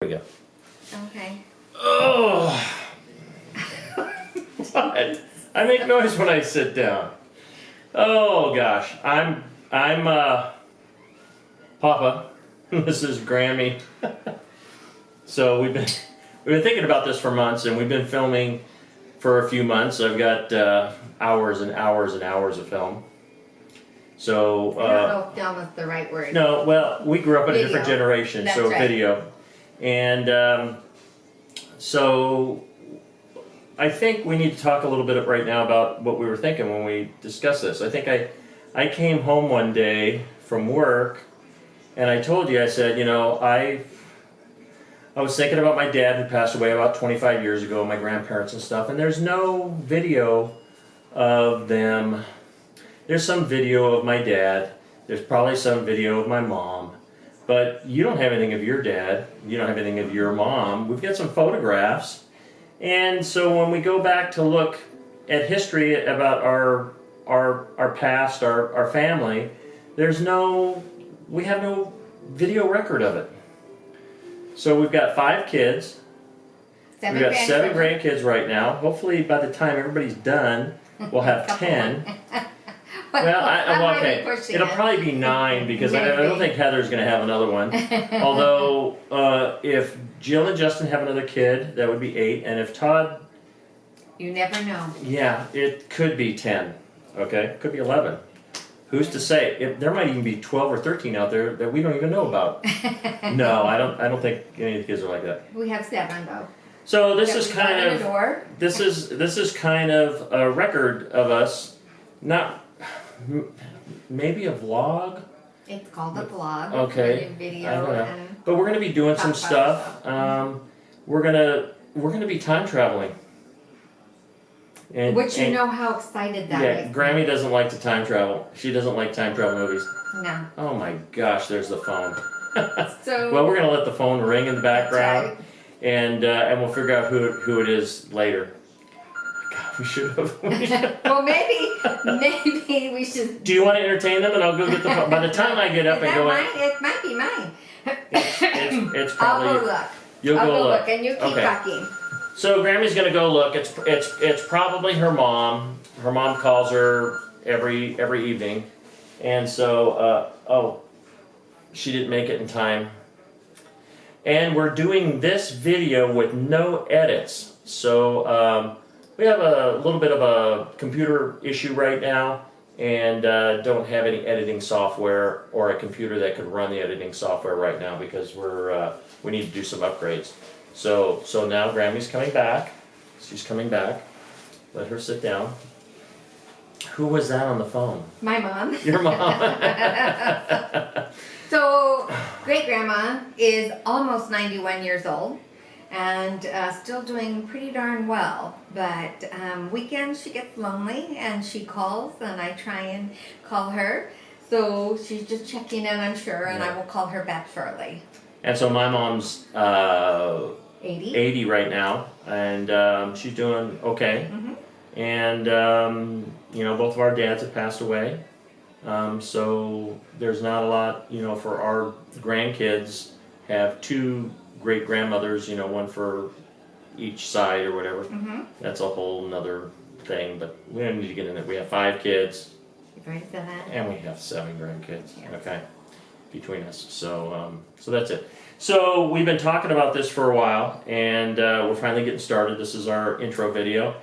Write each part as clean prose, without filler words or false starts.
we go. Okay. Oh, what? I make noise when I sit down. Oh gosh, I'm Papa. This is Grammy. So we've been thinking about this for months, and we've been filming for a few months. I've got hours and hours and hours of film. So I don't know if film is the right word. no, well, we grew up in a different Video. generation, That's so right. video, and so I think we need to talk a little bit right now about what we were thinking when we discussed this. I think I came home one day from work, and I told you, I said, you know, I was thinking about my dad who passed away about 25 years ago, my grandparents and stuff, and there's no video of them. There's some video of my dad, there's probably some video of my mom, but you don't have anything of your dad, you don't have anything of your mom. We've got some photographs, and so when we go back to look at history about our past, our family, we have no video record of it. So we've got 5 kids. We've got 7 grandkids right now. Hopefully by the time everybody's done, we'll have 10. Well, okay, it'll probably be 9 because I don't think Heather's going to have another one. Although, if Jill and Justin have another kid, that would be 8. And if Todd... You never know. Yeah, it could be 10. Okay, could be 11. Who's to say? There might even be 12 or 13 out there that we don't even know about. No, I don't think any of the kids are like that. We have 7 though. So this is kind of this is kind of a record of us, not maybe a vlog. It's called a vlog. Okay, Video. I don't know. But we're gonna be doing some stuff. We're gonna be time traveling. Which you know how excited that is. Yeah, Grammy doesn't like to time travel. She doesn't like time travel movies. No. Oh my gosh, there's the phone. So well, we're gonna let the phone ring in the background, right. and we'll figure out who it is later. God, we should have. Well, maybe we should. Do you want to entertain them, and I'll go get the phone? By the time I get up and go, it might be mine. it's probably. I'll go look. You'll go look, and you keep talking. So Grammy's gonna go look. It's probably her mom. Her mom calls her every evening, and so she didn't make it in time. And we're doing this video with no edits. So we have a little bit of a computer issue right now, and don't have any editing software or a computer that could run the editing software right now because we need to do some upgrades. So now Grammy's coming back. She's coming back. Let her sit down. Who was that on the phone? My mom. Your mom. So great grandma is almost 91 years old and still doing pretty darn well. But weekends she gets lonely and she calls, and I try and call her. So she's just checking in, I'm sure, and I will call her back shortly. And so my mom's 80 right now, and she's doing okay. Mm-hmm. And you know, both of our dads have passed away, so there's not a lot. You know, for our grandkids, have 2 great grandmothers. You know, one for each side or whatever. Mm-hmm. That's a whole nother thing, but we don't need to get in it. We have 5 kids. You've already said that. And we have 7 grandkids. Yeah. Okay. Between us, so that's it. So we've been talking about this for a while, and we're finally getting started. This is our intro video.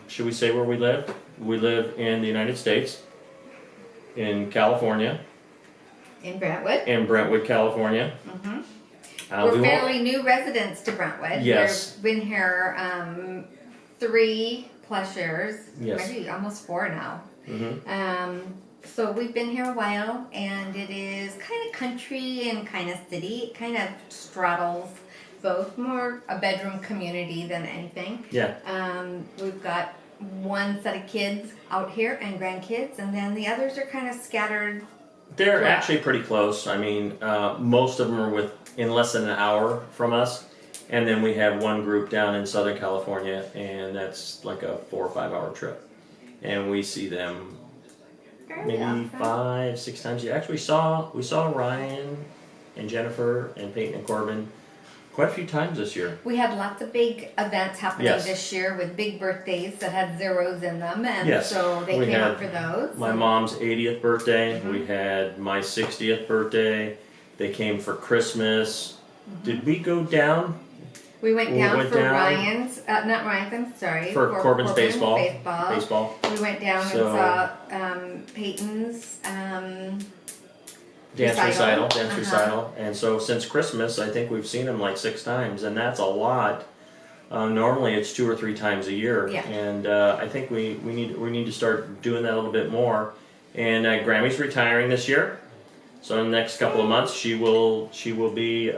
Should we say where we live? We live in the United States, in California. In Brentwood. In Brentwood, California. Mm-hmm. We're fairly new residents to Brentwood. Yes. We've been here 3+ years. Yes. Maybe almost 4 now. Mm-hmm. So we've been here a while, and it is kind of country and kind of city. It kind of straddles both, more a bedroom community than anything. Yeah. We've got 1 set of kids out here and grandkids, and then the others are kind of scattered. They're actually pretty close. I mean, most of them are in less than an hour from us, and then we have one group down in Southern California, and that's like a 4 or 5 hour trip, and we see them maybe 5, 6 times. Actually, we saw Ryan and Jennifer and Peyton and Corbin quite a few times this year. We had lots of big events happening Yes. this year with big birthdays that had zeros in them, and Yes. so they We came had out for those. My mom's 80th birthday. We had my 60th birthday. They came for Christmas. Did we go down We went down went for down- Ryan's, not Ryan's, I'm sorry. for Corbin's baseball? baseball. Baseball. We went down So- and saw Peyton's Dance Recital. dance recital. And so since Christmas, I think we've seen them like 6 times, and that's a lot. Normally it's 2 or 3 times a year, Yeah. and I think we need to start doing that a little bit more. And Grammy's retiring this year, so in the next couple of months she will be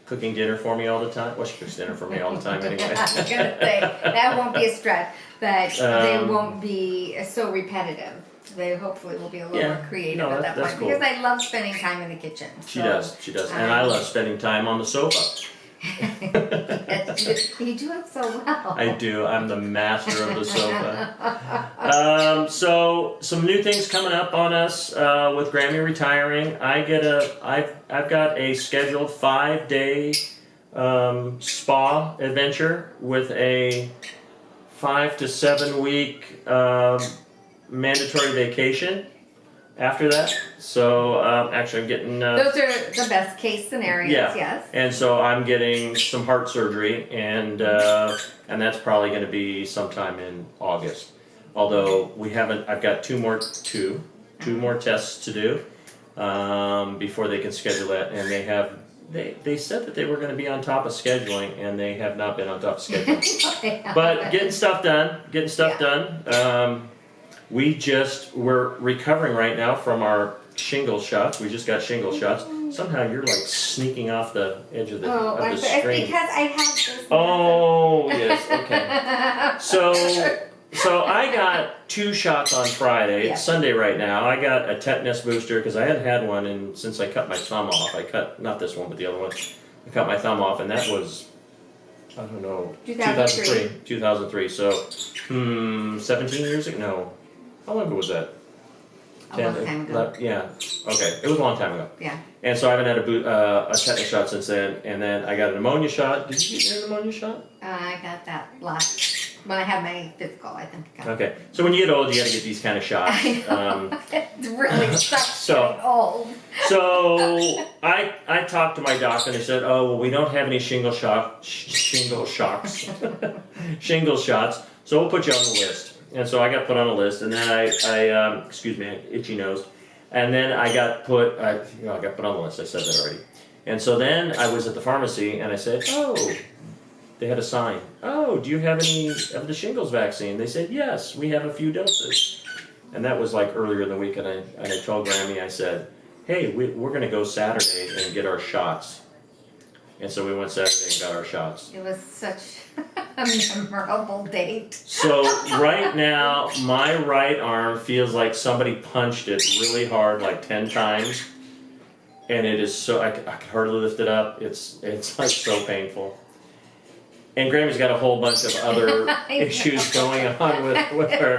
cooking dinner for me all the time. Well, she cooks dinner for me all the time anyway. I was gonna say that won't be a stretch, but they Um, won't be so repetitive. They hopefully will be a little Yeah, more creative no, at that's that point cool. because I love spending time in the kitchen. She so, does, and I love spending time on the sofa. You do it so well. I do. I'm the master of the sofa. So some new things coming up on us with Grammy retiring. I've got a scheduled 5-day spa adventure with a 5 to 7 week mandatory vacation after that. So actually, I'm getting. Those are the best case scenarios. Yeah. Yes. And so I'm getting some heart surgery, and that's probably going to be sometime in August. Although we haven't, I've got two more tests to do before they can schedule it, and they said that they were going to be on top of scheduling, and they have not been on top of scheduling. But getting stuff done. We're recovering right now from our shingle shots. We just got shingle shots. Somehow you're like sneaking off the edge of the It's screen. because I have this. Oh, yes, okay. So I got 2 shots on Friday. Yeah. It's Sunday right now. I got a tetanus booster because I hadn't had one since I cut my thumb off. Not this one, but the other one. I cut my thumb off, and that was, I don't know, 2003. 2003. So, 17 years ago? No. How long ago was that? A long time ago. Yeah. Okay. It was a long time ago. Yeah. And so I haven't had a tetanus shot since then. And then I got a pneumonia shot. Did you get a pneumonia shot? I got that when I had my physical, I think. Okay. So when you get old, you got to get these kind of shots. It really sucks So- getting old. So I talked to my doctor, and they said, "Oh, well, we don't have any shingle shots. Shingle shots. So we'll put you on the list." And so I got put on a list, and then I excuse me, itchy nose, and then I got put on the list. I said that already. And so then I was at the pharmacy, and I said, "Oh," they had a sign. "Oh, do you have any of the shingles vaccine?" They said, "Yes, we have a few doses." And that was like earlier in the week, and I told Grammy, I said, "Hey, we're going to go Saturday and get our shots." And so we went Saturday and got our shots. It was such a memorable date. So right now, my right arm feels like somebody punched it really hard, like 10 times. And it is so, I could hardly lift it up. It's like so painful. And Grammy's got a whole bunch of other issues going on with her.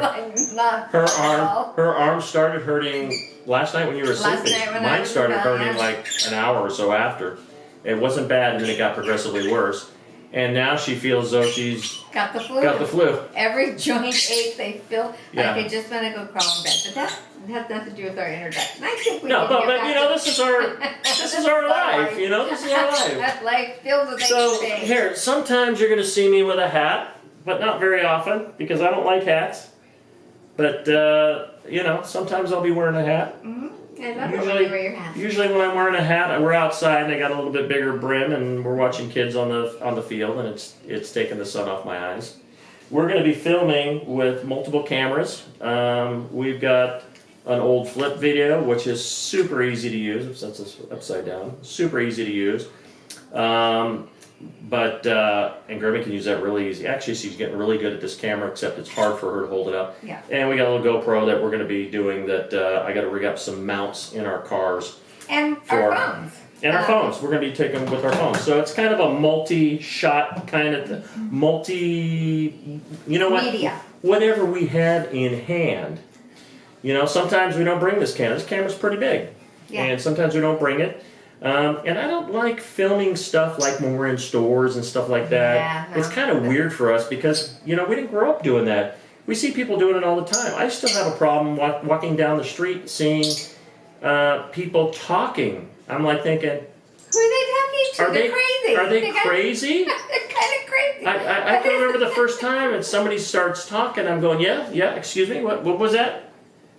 Her arm started hurting last night when you were sleeping. Mine started hurting like an hour or so after. It wasn't bad, and then it got progressively worse. And now she feels as though she's got the flu. Every joint ache, they feel Yeah. like they just want to go crawl in bed. But that has nothing to do with our introduction. I think we No, need to but get you know, back this is our life. You know, this is our life. That life filled with So aches. here, sometimes you're going to see me with a hat, but not very often because I don't like hats. But you know, sometimes I'll be wearing a hat. I love it when you wear your hat. Usually when I'm wearing a hat, we're outside and I got a little bit bigger brim, and we're watching kids on the field, and it's taking the sun off my eyes. We're going to be filming with multiple cameras. We've got an old flip video, which is super easy to use. Since it's upside down, super easy to use. And Grammy can use that really easy. Actually, she's getting really good at this camera, except it's hard for her to hold it up. Yeah. And we got a little GoPro that we're going to be doing that. I got to rig up some mounts in our cars. And our phones. And our phones. We're going to be taking with our phones. So it's kind of a multi-shot kind of you know what? Media. Whatever we have in hand. You know, sometimes we don't bring this camera. This camera's pretty big. Yeah. And sometimes we don't bring it. And I don't like filming stuff like when we're in stores and stuff like that. Yeah, no. It's kind of weird for us because, we didn't grow up doing that. We see people doing it all the time. I still have a problem walking down the street seeing people talking. I'm like thinking, who are they talking to? They're crazy. Are they crazy? They're kind of crazy. I can remember the first time and somebody starts talking, I'm going, yeah, excuse me, what was that?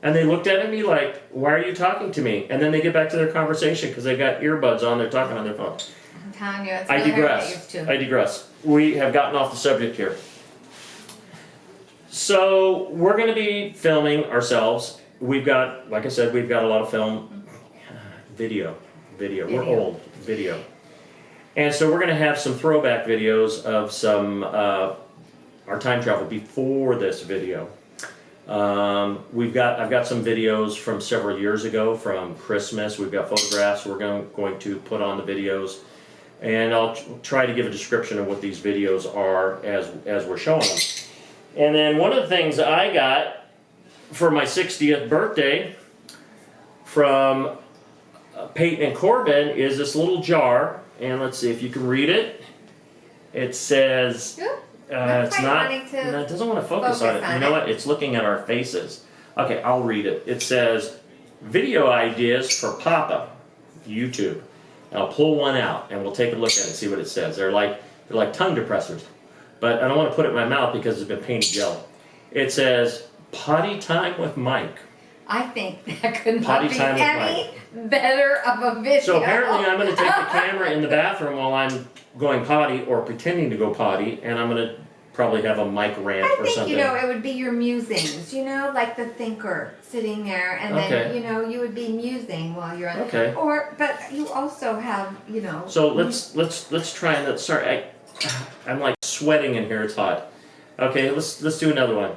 And they looked at me like, why are you talking to me? And then they get back to their conversation because they got earbuds on, they're talking on their phone. I'm telling you, it's I really hard to digress. get used to. I digress. We have gotten off the subject here. So we're going to be filming ourselves. We've got, like I said, we've got a lot of film, video. We're old, video. And so we're going to have some throwback videos of some our time travel before this video. I've got some videos from several years ago from Christmas. We've got photographs we're going to put on the videos, and I'll try to give a description of what these videos are as we're showing them. And then one of the things I got for my 60th birthday from Peyton and Corbin is this little jar, and let's see if you can read it. It says. It's not. No, it doesn't want to focus on it. You know what? It's looking at our faces. Okay, I'll read it. It says, "Video ideas for Papa, YouTube." And I'll pull one out and we'll take a look at it and see what it says. They're like tongue depressors, but I don't want to put it in my mouth because it's been painted yellow. It says, "Potty time with Mike." I think that could not Potty be time with any better of a video. So apparently I'm going to take the camera in the bathroom while I'm going potty or pretending to go potty, and I'm going to probably have a mic rant I or think, something. it would be your musings, like the thinker sitting there, and then, you would be musing while you're on. Okay. But you also have, So let's try and sorry, I'm like sweating in here. It's hot. Okay, let's do another one.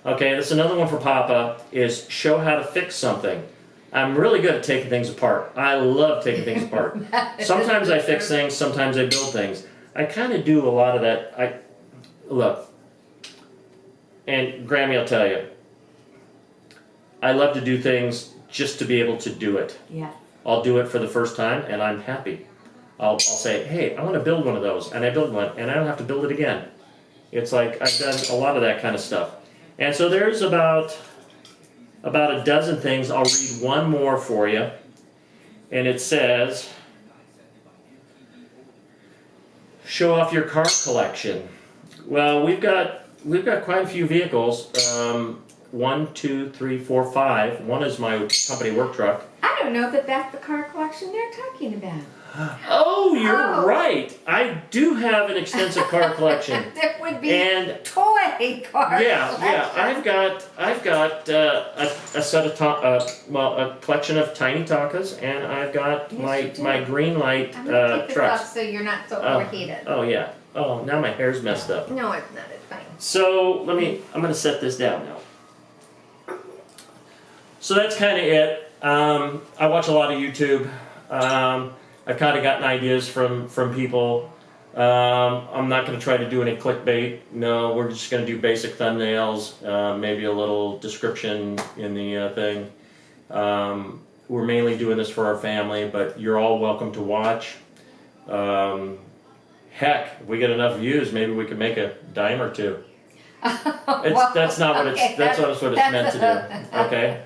Okay, this another one for Papa is show how to fix something. I'm really good at taking things apart. I love taking things apart. Sometimes I fix things, sometimes I build things. I kind of do a lot of that. Look, and Grammy, I'll tell you, I love to do things just to be able to do it. Yeah. I'll do it for the first time, and I'm happy. I'll say, hey, I want to build one of those, and I build one, and I don't have to build it again. It's like I've done a lot of that kind of stuff. And so there's about a dozen things. I'll read one more for you, and it says, show off your car collection. Well, we've got quite a few vehicles. 1, 2, 3, 4, 5. One is my company work truck. I don't know that that's the car collection they're talking about. Oh, you're right. I do have an extensive car collection. That would be And toy car. yeah. I've got a set of a collection of tiny Takas, and I've got my green light I'm gonna take this trucks. off so you're not so overheated. Oh yeah. Oh, now my hair's messed up. No, it's not. It's fine. So I'm gonna set this down now. So that's kind of it. I watch a lot of YouTube. I've kind of gotten ideas from people. I'm not going to try to do any clickbait. No, we're just going to do basic thumbnails, maybe a little description in the thing. We're mainly doing this for our family, but you're all welcome to watch. Heck, if we get enough views, maybe we could make a dime or two. That's not what it's meant to do. Okay.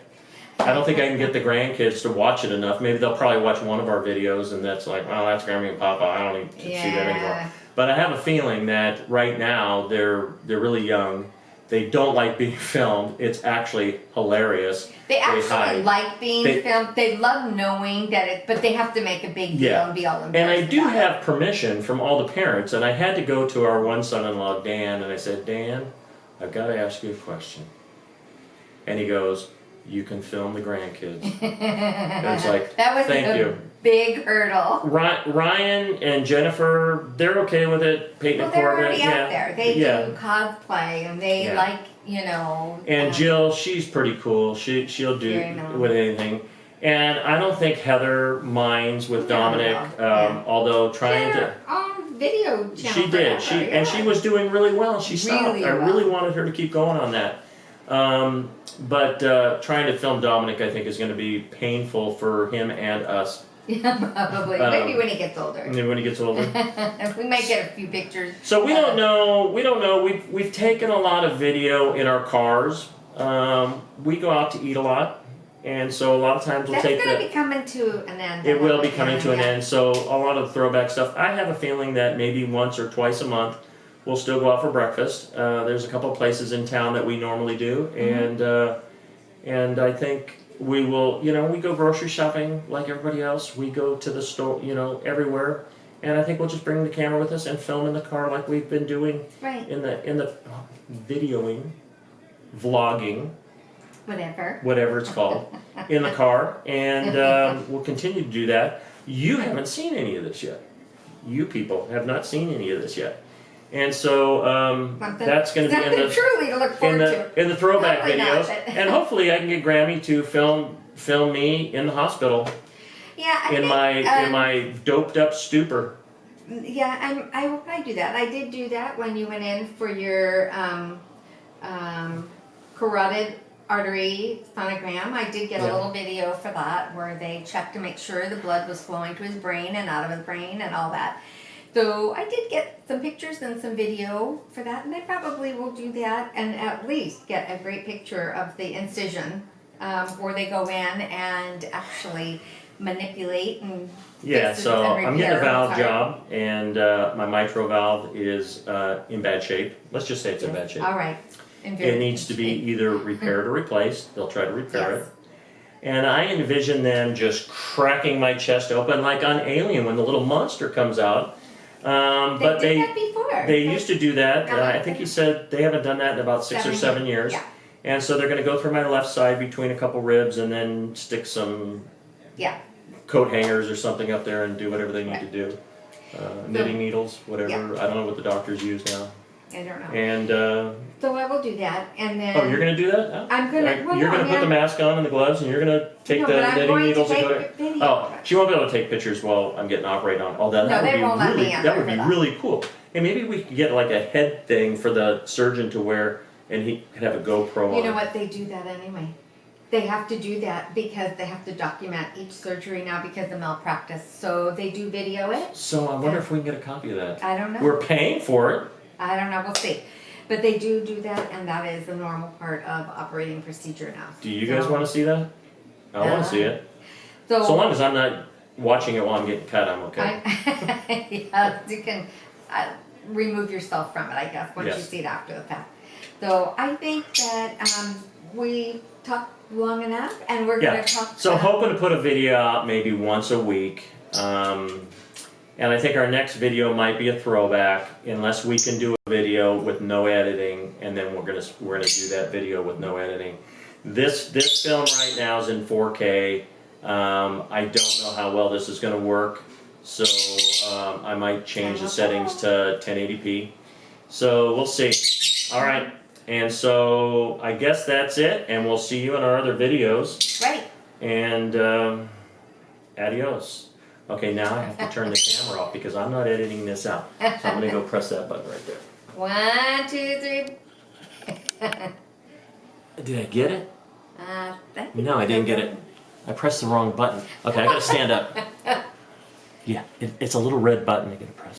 I don't think I can get the grandkids to watch it enough. Maybe they'll probably watch one of our videos, and that's like, well, that's Grammy and Papa. I don't need to see that anymore. But I have a feeling that right now they're really young. They don't like being filmed. It's actually hilarious. They actually like being filmed. They love knowing that but they have to make a big deal and be all embarrassed. And I do have permission from all the parents, and I had to go to our one son-in-law, Dan, and I said, Dan, I've got to ask you a question. And he goes, you can film the grandkids. And it's like, that was thank you. Big hurdle. Ryan and Jennifer, they're okay with it. Peyton and Corbin, they're already out there. They do cosplay, and they like, And Jill, she's pretty cool. She'll do with anything. And I don't think Heather minds with Dominic, although trying to. Video channel. She did. And she was doing really well. She stopped. I really wanted her to keep going on that. But trying to film Dominic, I think, is going to be painful for him and us. Yeah, probably. Maybe when he gets older. Maybe when he gets older. We might get a few pictures. So we don't know. We don't know. We've taken a lot of video in our cars. We go out to eat a lot, and so a lot of times we'll take That's going to be coming to an end. It will be coming to an end. So a lot of the throwback stuff. I have a feeling that maybe once or twice a month we'll still go out for breakfast. There's a couple of places in town that we normally do, and I think we will. You know, we go grocery shopping like everybody else. We go to the store. You know, everywhere. And I think we'll just bring the camera with us and film in the car like we've been doing Right. in the videoing, vlogging, whatever it's called, in the car, and we'll continue to do that. You haven't seen any of this yet. You people have not seen any of this yet, and so that's going to be truly to look forward to. in the throwback Hopefully not, videos, but- and hopefully I can get Grammy to film me in the hospital Yeah, I in think, my doped up stupor. Yeah, I will probably do that. I did do that when you went in for your carotid artery sonogram. I did get a little video for that where they checked to make sure the blood was flowing to his brain and out of his brain and all that. So I did get some pictures and some video for that, and I probably will do that and at least get a great picture of the incision where they go in and actually manipulate and Yeah, fix it so and I'm getting a repair. valve Sorry. job, and my mitral valve is in bad shape. Let's just say it's in bad shape. All right. It needs to be either repaired or replaced. They'll try to repair Yes. it. And I envision them just cracking my chest open like on Alien when the little monster comes out. But They did that before. they used to do that. I think he said they haven't done that in about 6 or 7 years. Yeah. And so they're going to go through my left side between a couple ribs and then stick some Yeah. coat hangers or something up there and do whatever they need to do. Knitting needles, whatever. Yeah. I don't know what the doctors use now. I don't know. And So I will do that, and then. oh, you're gonna do that? Oh. I'm gonna- well, You're no, gonna I put the mean, mask on and the gloves, and you're gonna take No, the but I'm knitting going to needles and take go to. video. Oh, she won't be able to take pictures while I'm getting operated on. Oh, that No, would they be won't let me really in that there would be for that. really cool. And maybe we could get like a head thing for the surgeon to wear, and he could have a GoPro on. You know what? They do that anyway. They have to do that because they have to document each surgery now because of malpractice. So they do video it. So I wonder if we can get a copy of that. I don't know. We're paying for it. I don't know. We'll see. But they do that, and that is a normal part of operating procedure now. Do you guys want to see that? I want to see it. So, So long as I'm not watching it while I'm getting cut, I'm okay. yeah, you can remove yourself from it, I guess, once you Yes. see it after the fact. So I think that we talked long enough, and we're going Yeah. to talk. So hoping to put a video out maybe once a week. And I think our next video might be a throwback, unless we can do a video with no editing, and then we're gonna do that video with no editing. This film right now is in 4K. I don't know how well this is gonna work, so I might change the settings to 1080p. So we'll see. All right, and so I guess that's it, and we'll see you in our other videos. Right. And adios. Okay, now I have to turn the camera off because I'm not editing this out. So I'm gonna go press that button right there. 1, 2, 3. Did I get it? Thank No, I didn't get it. I pressed the wrong button. Okay, I gotta stand up. Yeah, it's a little red button I gotta press.